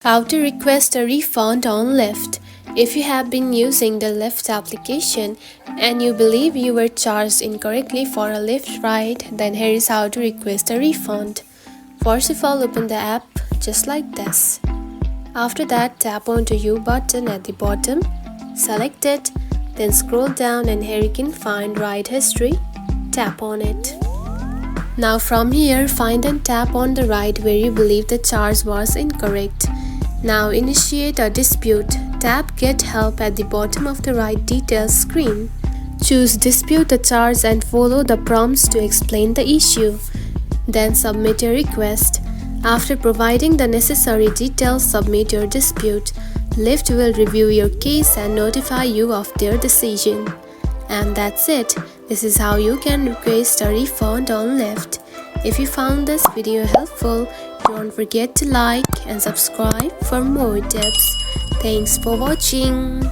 How to request a refund on Lyft. If you have been using the Lyft application and you believe you were charged incorrectly for a Lyft ride, then here is how to request a refund. First of all, open the app just like this. After that, tap on the U button at the bottom, select it, then scroll down and here you can find ride history. Tap on it. Now from here, find and tap on the ride where you believe the charge was incorrect. Now initiate a dispute. Tap Get Help at the bottom of the ride details screen. Choose Dispute the charge and follow the prompts to explain the issue. Then submit your request. After providing the necessary details, submit your dispute. Lyft will review your case and notify you of their decision. And that's it. This is how you can request a refund on Lyft. If you found this video helpful, don't forget to like and subscribe for more tips. Thanks for watching.